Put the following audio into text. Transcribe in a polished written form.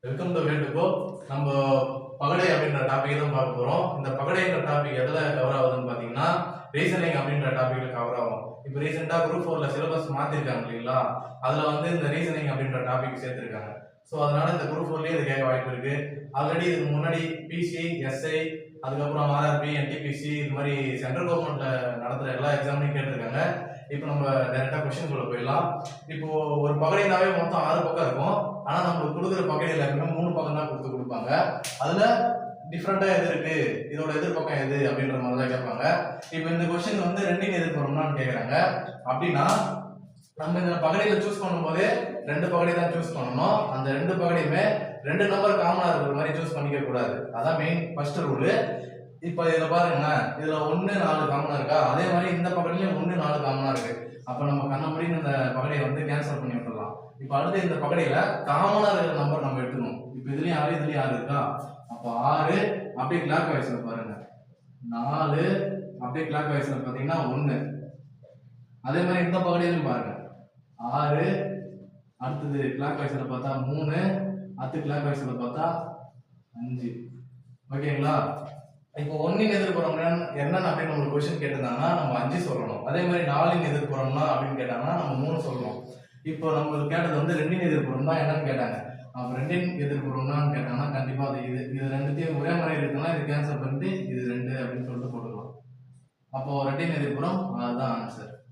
Welcome to வேண்டுகோ. நம்ம பகடை அப்படின்ற டாபிக் தான் பார்க்க போறோம். இந்த பகடைன்ற டாபிக் எதுல கவர் ஆகுதுன்னு பாத்தீங்கன்னா ரீசனிங் அப்படின்ற டாபிக்ல கவர் ஆகும். இப்போ ரீசெண்டா குரூப் 4ல சிலபஸ் மாத்திருக்காங்க இல்லைங்களா, அதுல வந்து இந்த ரீசனிங் அப்படின்ற டாபிக் சேர்த்திருக்காங்க. ஸோ அதனால இந்த குரூப் 4லயே இது கேட்க வாய்ப்பு இருக்கு. ஆல்ரெடி இதுக்கு முன்னாடி பிசி, எஸ்ஐ, அதுக்கப்புறம் ஆர்ஆர்பி, என்டிபிசி இது மாதிரி சென்ட்ரல் கவர்மெண்ட்ல நடத்துற எல்லா எக்ஸாம்லையும் கேட்டிருக்காங்க. இப்போ நம்ம டைரக்டா கொஸ்டின் சொல்ல போயிடலாம். இப்போ ஒரு பகடைனாவே மொத்தம் 6 பக்கம் இருக்கும். ஆனா நம்மளுக்கு கொடுக்குற பகடையில எப்பவுமே 3 பக்கம் தான் கொடுப்பாங்க. அதுல டிஃப்ரெண்டா எது இருக்கு, இதோட எதிர்பக்கம் எது அப்படின்ற மாதிரி தான் கேட்பாங்க. இப்போ இந்த கொஸ்டின் வந்து ரெண்டின் எதிர்புறம்னு கேட்கறாங்க. அப்படின்னா நம்ம இந்த பகடையில சூஸ் பண்ணும்போது 2 பகடை தான் சூஸ் பண்ணணும். அந்த 2 பகடையுமே 2 நம்பர் காமனா இருக்கிற மாதிரி சூஸ் பண்ணிக்க கூடாது. அதான் மெயின் ஃபர்ஸ்ட் ரூல். இப்போ இதுல பாருங்க, இதுல 1 4 காமனா இருக்கா, அதே மாதிரி இந்த பகடையிலயும் 1 4 காமனா இருக்கு. அப்ப நம்ம கண்ண முடியும் இந்த பகடையை வந்து கேன்சல் பண்ணி விட்டுறலாம். இப்போ அடுத்து இந்த பகடையில காமனா இருக்கிற நம்பர் நம்ம எடுத்துக்கணும். இப்போ இதுலயும் 6 இதுலயும் 6 இருக்கா, அப்போ 6 அப்படியே கிளாக் வைஸ்ல பாருங்க, 4 அப்படியே கிளாக் வைஸ்ல பாத்தீங்கன்னா 1. அதே மாதிரி இந்த பகடையிலும் பாருங்க 6, அடுத்தது கிளாக் வைஸ்ல பார்த்தா 3, அடுத்து கிளாக் வைஸ்ல பார்த்தா 5. ஓகேங்களா? இப்போ 1 எதிர்ப்புறம் என்னன்னு அப்படின்னு உங்களுக்கு கொஸ்டின் கேட்டிருந்தாங்கன்னா நம்ம 5 சொல்லணும். அதே மாதிரி 4 எதிர்ப்புறம்னா அப்படின்னு கேட்டாங்கன்னா நம்ம 3 சொல்லணும். இப்போ நம்மளுக்கு கேட்டது வந்து 2 எதிர்ப்புறம் தான் என்னன்னு கேட்டாங்க. அப்ப 2 எதிர்ப்புறம்னா கேட்டாங்கன்னா கண்டிப்பா அது இது ரெண்டுத்தையும் ஒரே மாதிரி இருக்குன்னா இது கேன்சல் பண்ணிட்டு இது 2 அப்படின்னு சொல்லிட்டு போட்டுக்கலாம். அப்போ 2 எதிர்ப்புறம் அதுதான் ஆன்சர்.